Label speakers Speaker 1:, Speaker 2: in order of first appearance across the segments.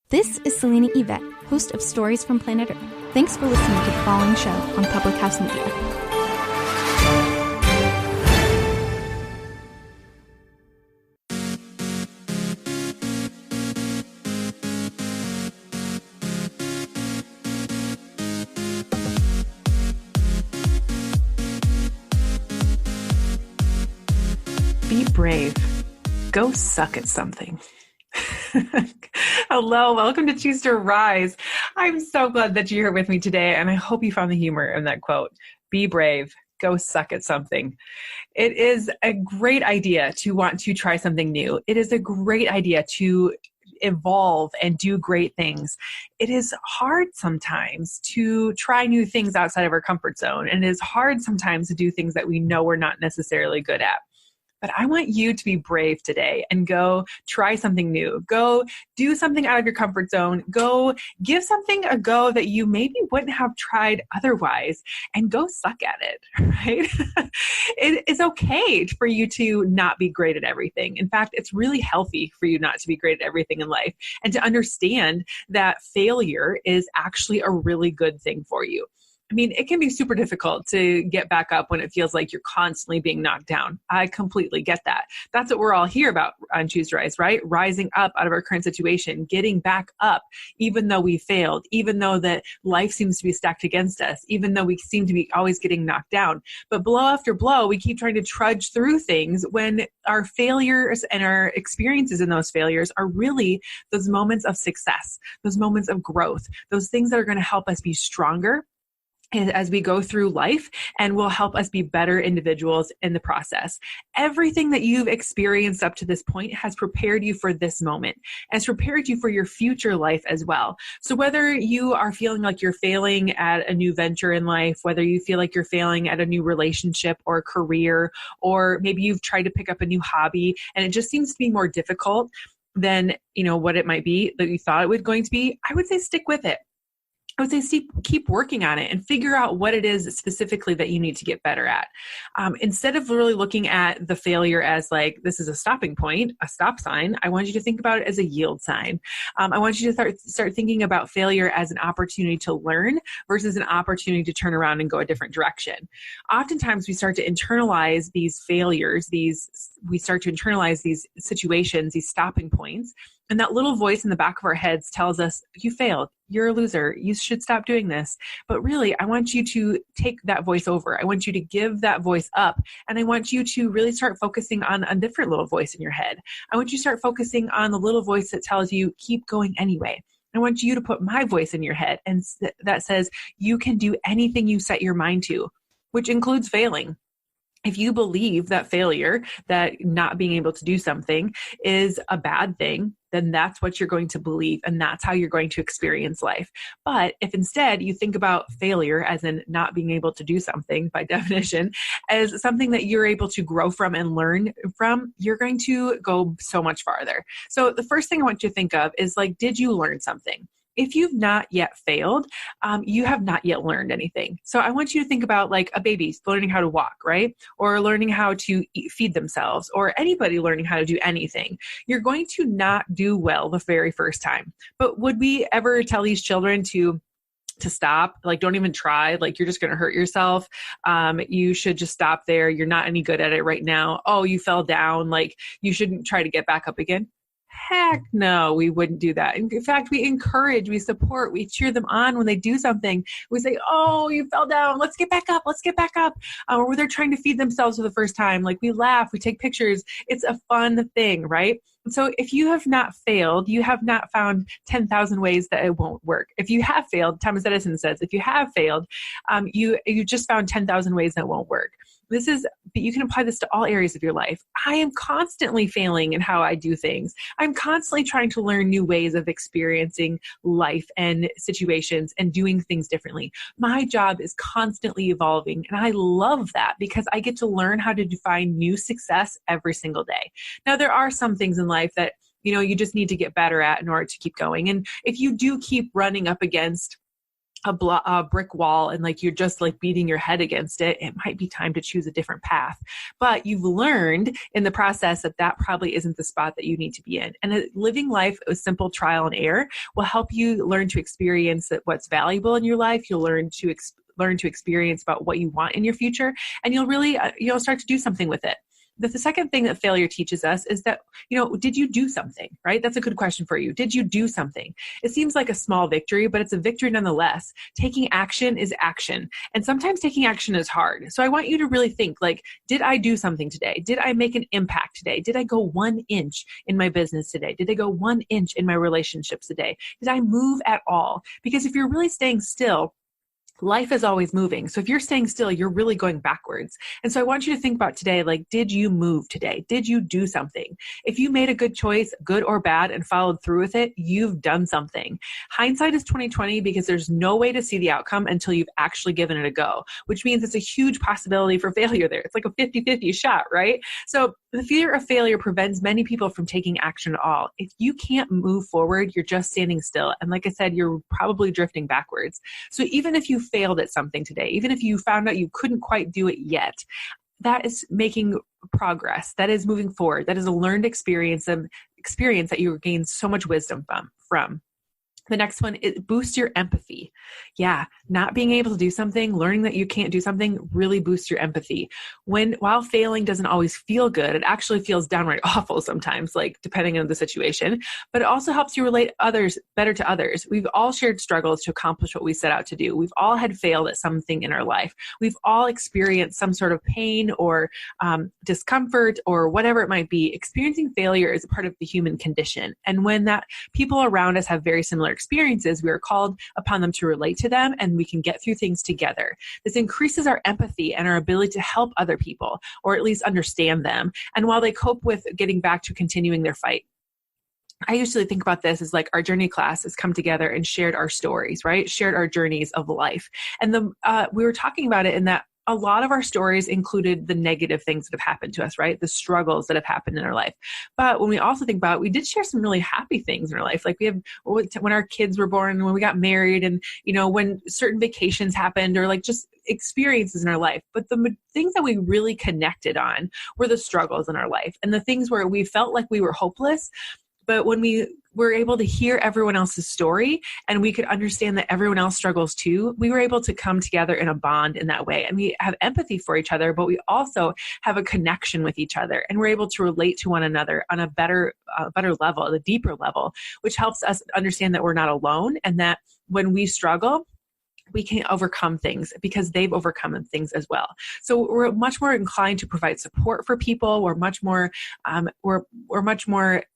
Speaker 1: This is Selena Yvette, host of Stories from Planet Earth. Thanks for listening to the following show on Public House Media.
Speaker 2: Be brave. Go suck at something. Hello, welcome to Choose to Rise. I'm so glad that you're here with me today, and I hope you found the humor in that quote. Be brave. Go suck at something. It is a great idea to want to try something new. It is a great idea to evolve and do great things. It is hard sometimes to try new things outside of our comfort zone, and it is hard sometimes to do things that we know we're not necessarily good at. But I want you to be brave today and go try something new. Go do something out of your comfort zone. Go give something a go that you maybe wouldn't have tried otherwise, and go suck at it, right? It is okay for you to not be great at everything. In fact, it's really healthy for you not to be great at everything in life, and to understand that failure is actually a really good thing for you. I mean, it can be super difficult to get back up when it feels like you're constantly being knocked down. I completely get that. That's what we're all here about on Choose to Rise, right? Rising up out of our current situation, getting back up, even though we failed, even though that life seems to be stacked against us, even though we seem to be always getting knocked down. But blow after blow, we keep trying to trudge through things when our failures and our experiences in those failures are really those moments of success, those moments of growth, those things that are going to help us be stronger as we go through life, and will help us be better individuals in the process. Everything that you've experienced up to this point has prepared you for this moment, and has prepared you for your future life as well. So whether you are feeling like you're failing at a new venture in life, whether you feel like you're failing at a new relationship or career, or maybe you've tried to pick up a new hobby and it just seems to be more difficult than what it might be that you thought it was going to be, I would say stick with it. I would say keep working on it and figure out what it is specifically that you need to get better at. Instead of really looking at the failure as like, this is a stopping point, a stop sign, I want you to think about it as a yield sign. I want you to start thinking about failure as an opportunity to learn versus an opportunity to turn around and go a different direction. Oftentimes we start to internalize these failures, we start to internalize these situations, these stopping points. And that little voice in the back of our heads tells us, you failed, you're a loser, you should stop doing this. But really, I want you to take that voice over. I want you to give that voice up. And I want you to really start focusing on a different little voice in your head. I want you to start focusing on the little voice that tells you, keep going anyway. I want you to put my voice in your head and that says, you can do anything you set your mind to, which includes failing. If you believe that failure, that not being able to do something is a bad thing, then that's what you're going to believe, and that's how you're going to experience life. But if instead you think about failure as in not being able to do something, by definition, as something that you're able to grow from and learn from, you're going to go so much farther. So the first thing I want you to think of is like, did you learn something? If you've not yet failed, you have not yet learned anything. So I want you to think about like a baby learning how to walk, right? Or learning how to feed themselves, or anybody learning how to do anything. You're going to not do well the very first time. But would we ever tell these children to stop? Like, don't even try. Like, you're just going to hurt yourself. You should just stop there. You're not any good at it right now. Oh, you fell down. Like, you shouldn't try to get back up again. Heck no, we wouldn't do that. In fact, we encourage, we support, we cheer them on when they do something. We say, oh, you fell down. Let's get back up. Let's get back up. Or they're trying to feed themselves for the first time. Like, we laugh, we take pictures. It's a fun thing, right? So if you have not failed, you have not found 10,000 ways that it won't work. If you have failed, Thomas Edison says, if you have failed, you just found 10,000 ways that won't work. You can apply this to all areas of your life. I am constantly failing in how I do things. I'm constantly trying to learn new ways of experiencing life and situations and doing things differently. My job is constantly evolving, and I love that because I get to learn how to define new success every single day. Now, there are some things in life that, you just need to get better at in order to keep going. And if you do keep running up against a brick wall and like you're just like beating your head against it, it might be time to choose a different path. But you've learned in the process that that probably isn't the spot that you need to be in. And living life with simple trial and error will help you learn to experience what's valuable in your life. You'll learn to experience about what you want in your future, and you'll really you'll start to do something with it. The second thing that failure teaches us is that, did you do something, right? That's a good question for you. Did you do something? It seems like a small victory, but it's a victory nonetheless. Taking action is action. And sometimes taking action is hard. So I want you to really think like, did I do something today? Did I make an impact today? Did I go 1 inch in my business today? Did I go 1 inch in my relationships today? Did I move at all? Because if you're really staying still, life is always moving. So if you're staying still, you're really going backwards. And so I want you to think about today, like, did you move today? Did you do something? If you made a good choice, good or bad, and followed through with it, you've done something. Hindsight is 20/20 because there's no way to see the outcome until you've actually given it a go, which means it's a huge possibility for failure there. It's like a 50-50 shot, right? So the fear of failure prevents many people from taking action at all. If you can't move forward, you're just standing still. And like I said, you're probably drifting backwards. So even if you failed at something today, even if you found out you couldn't quite do it yet, that is making progress. That is moving forward. That is a learned experience that you gain so much wisdom from. The next one, it boosts your empathy. Yeah, not being able to do something, learning that you can't do something really boosts your empathy. While failing doesn't always feel good, it actually feels downright awful sometimes, like depending on the situation, but it also helps you relate better to others. We've all shared struggles to accomplish what we set out to do. We've all had failed at something in our life. We've all experienced some sort of pain or discomfort or whatever it might be. Experiencing failure is a part of the human condition. And when that people around us have very similar experiences, we are called upon them to relate to them, and we can get through things together. This increases our empathy and our ability to help other people, or at least understand them, and while they cope with getting back to continuing their fight. I usually think about this as like our journey class has come together and shared our stories, right? Shared our journeys of life. And we were talking about it in that a lot of our stories included the negative things that have happened to us, right? The struggles that have happened in our life. But when we also think about it, we did share some really happy things in our life. Like we have when our kids were born, when we got married, and, when certain vacations happened, or like just experiences in our life. But the things that we really connected on were the struggles in our life and the things where we felt like we were hopeless. But when we were able to hear everyone else's story and we could understand that everyone else struggles too, we were able to come together in a bond in that way. And we have empathy for each other, but we also have a connection with each other. And we're able to relate to one another on a better level, a deeper level, which helps us understand that we're not alone, and that when we struggle, we can overcome things because they've overcome things as well. So we're much more inclined to provide support for people. We're much more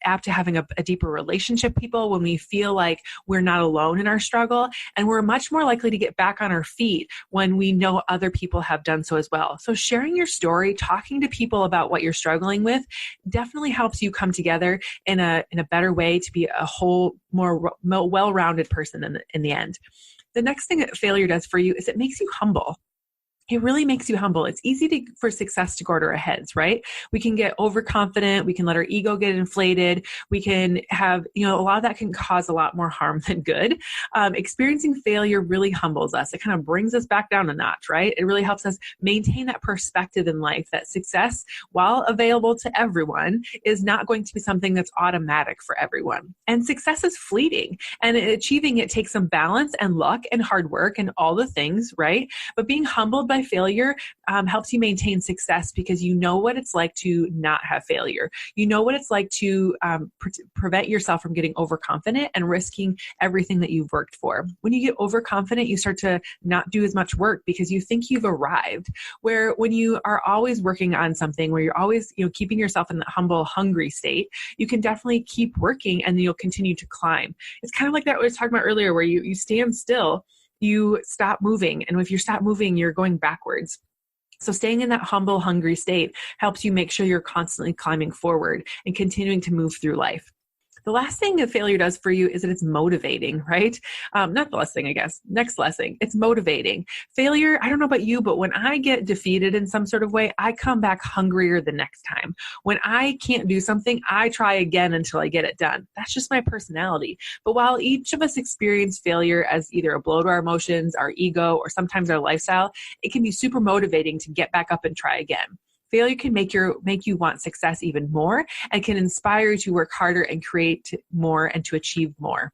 Speaker 2: apt to having a deeper relationship with people when we feel like we're not alone in our struggle. And we're much more likely to get back on our feet when we know other people have done so as well. So sharing your story, talking to people about what you're struggling with, definitely helps you come together in a better way to be a whole, more well-rounded person in the end. The next thing that failure does for you is it makes you humble. It really makes you humble. It's easy for success to go to our heads, right? We can get overconfident. We can let our ego get inflated. We can have, a lot of that can cause a lot more harm than good. Experiencing failure really humbles us. It kind of brings us back down a notch, right? It really helps us maintain that perspective in life that success, while available to everyone, is not going to be something that's automatic for everyone. And success is fleeting, and achieving it takes some balance and luck and hard work and all the things, right? But being humbled by failure helps you maintain success because you know what it's like to not have failure. You know what it's like to prevent yourself from getting overconfident and risking everything that you've worked for. When you get overconfident, you start to not do as much work because you think you've arrived. Where when you are always working on something, where you're always keeping yourself in that humble, hungry state, you can definitely keep working and you'll continue to climb. It's kind of like that we were talking about earlier, where you stand still, you stop moving. And if you stop moving, you're going backwards. So staying in that humble, hungry state helps you make sure you're constantly climbing forward and continuing to move through life. The last thing that failure does for you is that it's motivating, right? Not the last thing, I guess. Next blessing, it's motivating. Failure, I don't know about you, but when I get defeated in some sort of way, I come back hungrier the next time. When I can't do something, I try again until I get it done. That's just my personality. But while each of us experience failure as either a blow to our emotions, our ego, or sometimes our lifestyle, it can be super motivating to get back up and try again. Failure can make you want success even more and can inspire you to work harder and create more and to achieve more.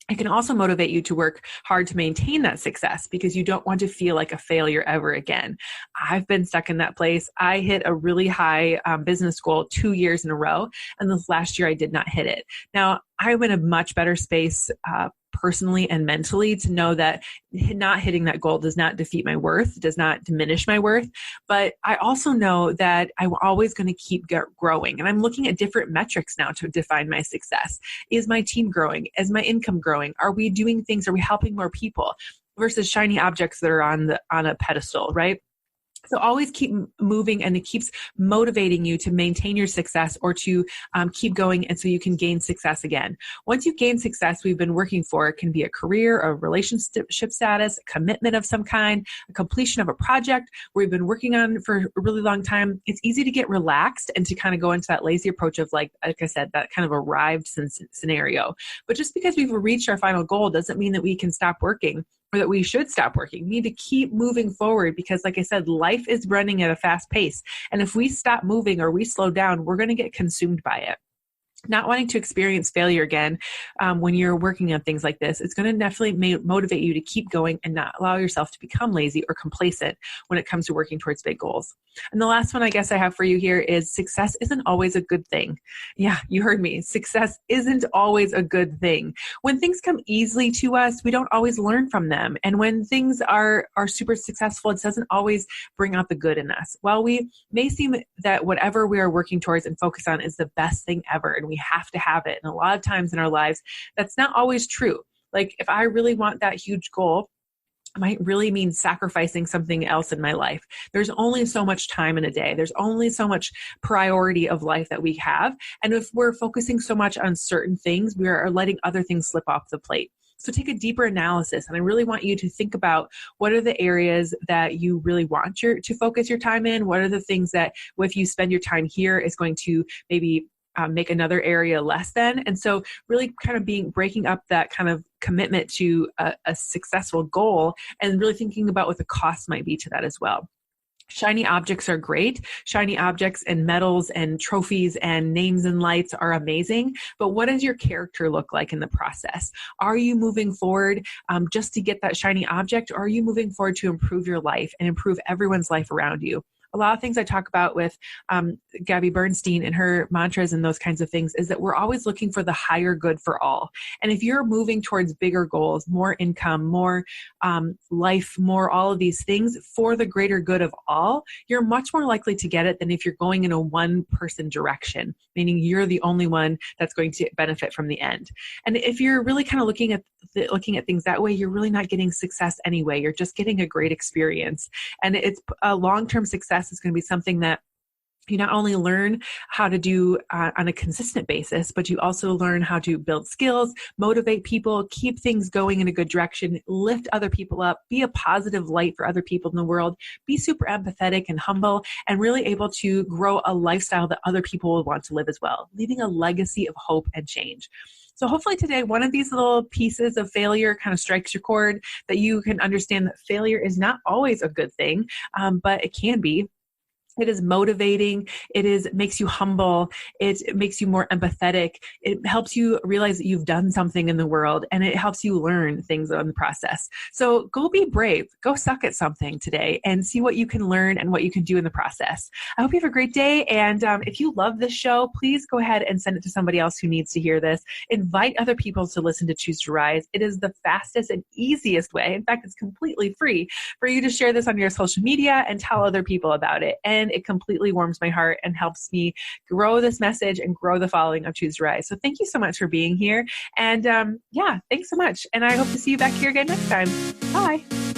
Speaker 2: It can also motivate you to work hard to maintain that success because you don't want to feel like a failure ever again. I've been stuck in that place. I hit a really high business goal 2 years in a row, and this last year I did not hit it. Now, I'm in a much better space personally and mentally to know that not hitting that goal does not defeat my worth, does not diminish my worth. But I also know that I'm always going to keep growing. And I'm looking at different metrics now to define my success. Is my team growing? Is my income growing? Are we doing things? Are we helping more people? Versus shiny objects that are on a pedestal, right? So always keep moving, and it keeps motivating you to maintain your success or to keep going, and so you can gain success again. Once you gain success we've been working for, it can be a career, a relationship status, a commitment of some kind, a completion of a project we've been working on for a really long time. It's easy to get relaxed and to kind of go into that lazy approach of like I said, that kind of arrived scenario. But just because we've reached our final goal doesn't mean that we can stop working or that we should stop working. We need to keep moving forward because, like I said, life is running at a fast pace. And if we stop moving or we slow down, we're going to get consumed by it. Not wanting to experience failure again when you're working on things like this, it's going to definitely motivate you to keep going and not allow yourself to become lazy or complacent when it comes to working towards big goals. And the last one I guess I have for you here is success isn't always a good thing. Yeah, you heard me. Success isn't always a good thing. When things come easily to us, we don't always learn from them. And when things are super successful, it doesn't always bring out the good in us. While we may seem that whatever we are working towards and focus on is the best thing ever, and we have to have it. And a lot of times in our lives, that's not always true. Like if I really want that huge goal, it might really mean sacrificing something else in my life. There's only so much time in a day. There's only so much priority of life that we have. And if we're focusing so much on certain things, we are letting other things slip off the plate. So take a deeper analysis. And I really want you to think about what are the areas that you really want to focus your time in? What are the things that if you spend your time here is going to maybe make another area less than. And so really kind of breaking up that kind of commitment to a successful goal and really thinking about what the cost might be to that as well. Shiny objects are great. Shiny objects and medals and trophies and names and lights are amazing. But what does your character look like in the process? Are you moving forward just to get that shiny object? Or are you moving forward to improve your life and improve everyone's life around you? A lot of things I talk about with Gabby Bernstein and her mantras and those kinds of things is that we're always looking for the higher good for all. And if you're moving towards bigger goals, more income, more life, more all of these things for the greater good of all, you're much more likely to get it than if you're going in a one-person direction, meaning you're the only one that's going to benefit from the end. And if you're really kind of looking at things that way, you're really not getting success anyway. You're just getting a great experience. And it's a long-term success is going to be something that you not only learn how to do on a consistent basis, but you also learn how to build skills, motivate people, keep things going in a good direction, lift other people up, be a positive light for other people in the world, be super empathetic and humble, and really able to grow a lifestyle that other people will want to live as well, leaving a legacy of hope and change. So hopefully today, one of these little pieces of failure kind of strikes your chord, that you can understand that failure is not always a good thing, but it can be. It is motivating. It makes you humble. It makes you more empathetic. It helps you realize that you've done something in the world, and it helps you learn things in the process. So go be brave. Go suck at something today and see what you can learn and what you can do in the process. I hope you have a great day. And if you love this show, please go ahead and send it to somebody else who needs to hear this. Invite other people to listen to Choose to Rise. It is the fastest and easiest way. In fact, it's completely free for you to share this on your social media and tell other people about it. And it completely warms my heart and helps me grow this message and grow the following of Choose to Rise. So thank you so much for being here. And thanks so much. And I hope to see you back here again next time. Bye.